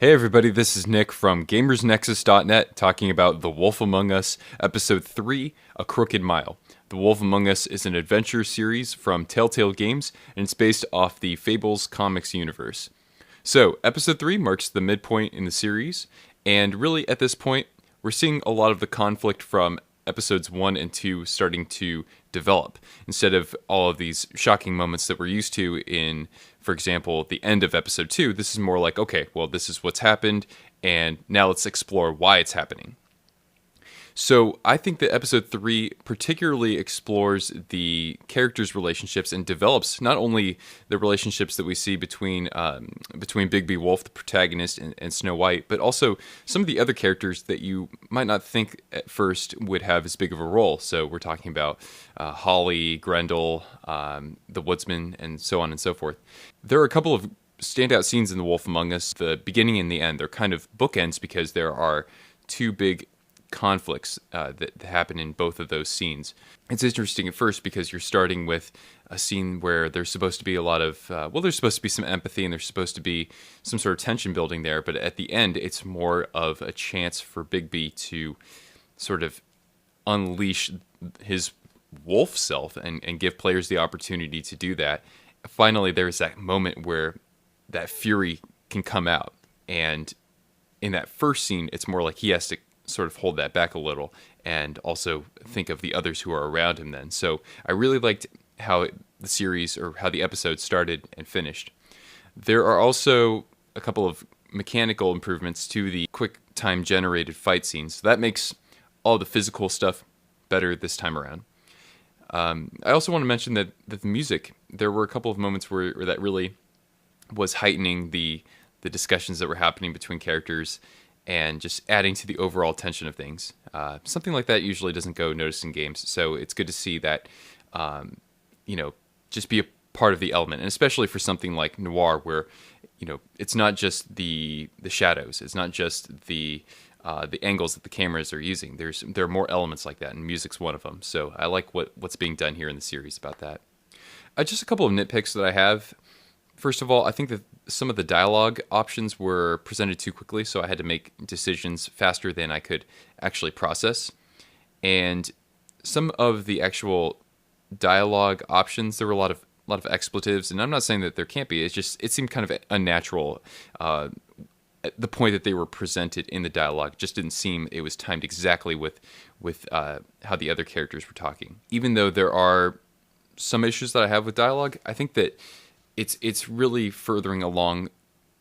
Hey everybody, this is Nick from GamersNexus.net talking about The Wolf Among Us, Episode 3, A Crooked Mile. The Wolf Among Us is an adventure series from Telltale Games, and it's based off the Fables comics universe. So, Episode 3 marks the midpoint in the series, and really at this point, we're seeing a lot of the conflict from Episodes 1 and 2 starting to develop, instead of all of these shocking moments that we're used to in, for example, the end of Episode 2. This is more like, okay, well, this is what's happened, and now let's explore why it's happening. So I think that Episode 3 particularly explores the characters' relationships and develops not only the relationships that we see between Bigby Wolf, the protagonist, and Snow White, but also some of the other characters that you might not think at first would have as big of a role. So we're talking about Holly, Grendel, the Woodsman, and so on and so forth. There are a couple of standout scenes in The Wolf Among Us, the beginning and the end. They're kind of bookends because there are two big conflicts that happen in both of those scenes. It's interesting at first because you're starting with a scene where there's supposed to be a lot of, there's supposed to be some empathy and there's supposed to be some sort of tension building there, but at the end it's more of a chance for Bigby to sort of unleash his wolf self and give players the opportunity to do that. Finally, there's that moment where that fury can come out, and in that first scene, it's more like he has to sort of hold that back a little and also think of the others who are around him then. So I really liked how the series, or how the episode started and finished. There are also a couple of mechanical improvements to the quick time generated fight scenes. So that makes all the physical stuff better this time around. I also want to mention that the music, there were a couple of moments where that really was heightening the discussions that were happening between characters and just adding to the overall tension of things. Something like that usually doesn't go noticed in games, so it's good to see that, just be a part of the element, and especially for something like noir, where, it's not just the shadows, it's not just the angles that the cameras are using. There are more elements like that, and music's one of them. So I like what's being done here in the series about that. Just a couple of nitpicks that I have. First of all, I think that some of the dialogue options were presented too quickly, so I had to make decisions faster than I could actually process. And some of the actual dialogue options, there were a lot of expletives, and I'm not saying that there can't be. It seemed kind of unnatural. The point that they were presented in the dialogue just didn't seem it was timed exactly with how the other characters were talking. Even though there are some issues that I have with dialogue, I think that it's really furthering along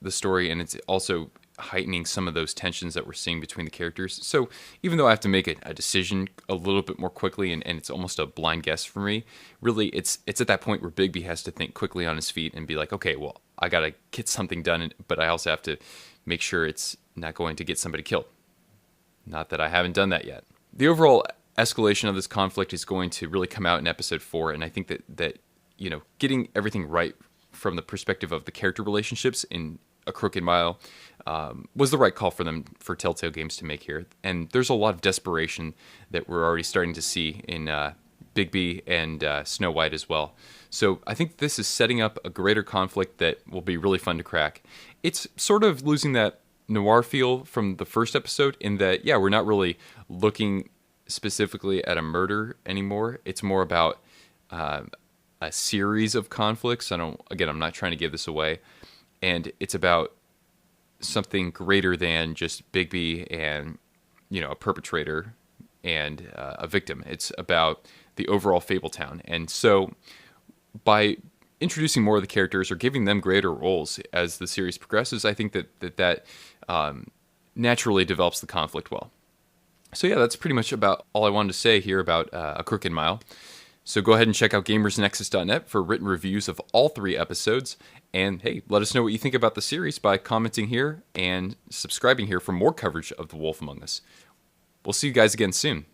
the story, and it's also heightening some of those tensions that we're seeing between the characters. So even though I have to make a decision a little bit more quickly, and it's almost a blind guess for me, really it's at that point where Bigby has to think quickly on his feet and be like, okay, well, I gotta get something done, but I also have to make sure it's not going to get somebody killed. Not that I haven't done that yet. The overall escalation of this conflict is going to really come out in Episode 4, and I think that getting everything right from the perspective of the character relationships in A Crooked Mile was the right call for Telltale Games to make here. And there's a lot of desperation that we're already starting to see in Bigby and Snow White as well. So I think this is setting up a greater conflict that will be really fun to crack. It's sort of losing that noir feel from the first episode in that, we're not really looking specifically at a murder anymore. It's more about a series of conflicts. I'm not trying to give this away. And it's about something greater than just Bigby and, a perpetrator and a victim. It's about the overall Fabletown. And so by introducing more of the characters or giving them greater roles as the series progresses, I think that naturally develops the conflict well. So that's pretty much about all I wanted to say here about A Crooked Mile. So go ahead and check out GamersNexus.net for written reviews of all 3 episodes. And hey, let us know what you think about the series by commenting here and subscribing here for more coverage of The Wolf Among Us. We'll see you guys again soon.